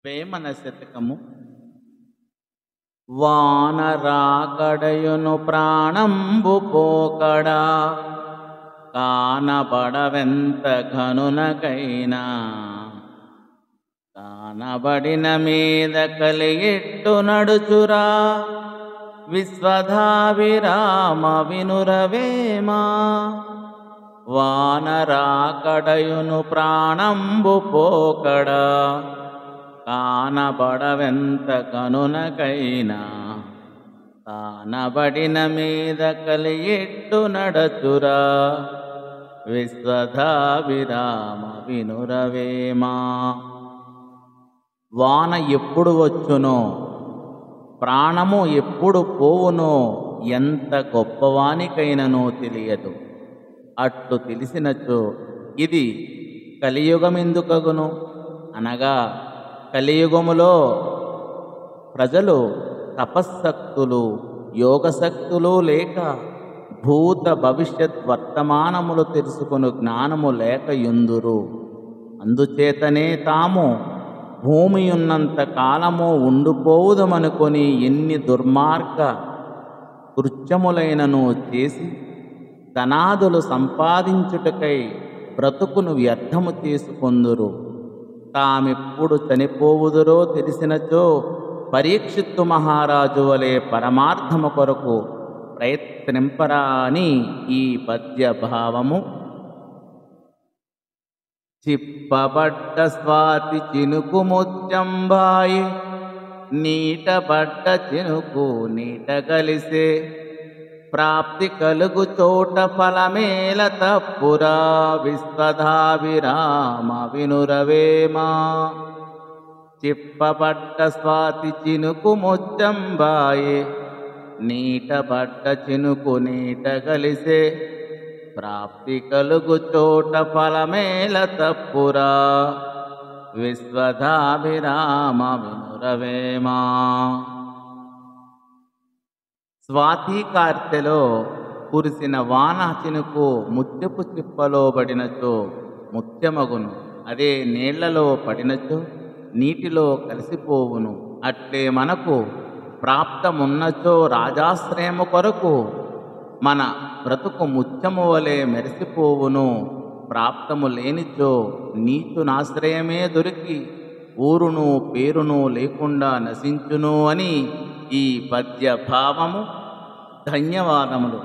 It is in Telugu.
వేమన శతకము. వానరాకడయును ప్రాణంబు పోకడా కానబడవెంత ఘనునకైనా కానబడిన మీద కలిగిట్టు నడుచురా విశ్వధావిరామ వినురవేమా. వానరాకడయును ప్రాణంబు పోకడా కానబడవెంత కనునకైనా కానబడిన మీద కలిగిట్టు నడచురా విశ్వధావిరామ వినురవేమా. వాన ఎప్పుడు వచ్చునో ప్రాణము ఎప్పుడు పోవునో ఎంత గొప్పవానికైననో తెలియదు. అట్లు తెలిసినచో ఇది కలియుగమెందుకగును అనగా కలియుగములో ప్రజలు తపశ్శక్తులు యోగశక్తులు లేక భూత భవిష్యత్ వర్తమానములు తెలుసుకుని జ్ఞానము లేక యుందురు. అందుచేతనే తాము భూమి ఉన్నంత కాలము ఉండిపోవుదమనుకొని ఎన్ని దుర్మార్గ కృత్యములైనను చేసి ధనాదులు సంపాదించుటకై బ్రతుకును వ్యర్థము చేసుకొందురు. తామెప్పుడు చనిపోవుదురో తెలిసినచో పరీక్షిత్తు మహారాజు వలె పరమార్థము కొరకు ప్రయత్నింపరా అని ఈ పద్య భావము. చిప్పబడ్డ స్వాతి చినుకు ముత్యంబాయి నీటబడ్డ చినుకు నీట కలిసే ప్రాప్తి కలుగు చోట ఫలమేల తప్పురా విశ్వధావిరామ వినురవేమా. చిప్పబడ్డ స్వాతి చినుకు ముత్యంబాయి నీటబడ్డ చినుకు నీట కలిసే ప్రాప్తి కలుగు చోట ఫలమేల తప్పురా విశ్వధావిరామ వినురవేమా. స్వాతి కార్తెలో కురిసిన వాన చినుకు ముత్యపు చిప్పలో పడినచో ముత్యమగును, అదే నీళ్లలో పడినచో నీటిలో కలిసిపోవును. అట్లే మనకు ప్రాప్తమున్నచో రాజాశ్రయము కొరకు మన బ్రతుకు ముత్యము వలె మెరిసిపోవును. ప్రాప్తము లేనిచో నీచునాశ్రయమే దొరికి ఊరును పేరును లేకుండా నశించును అని ఈ పద్య భావము. ధన్యవాదములు.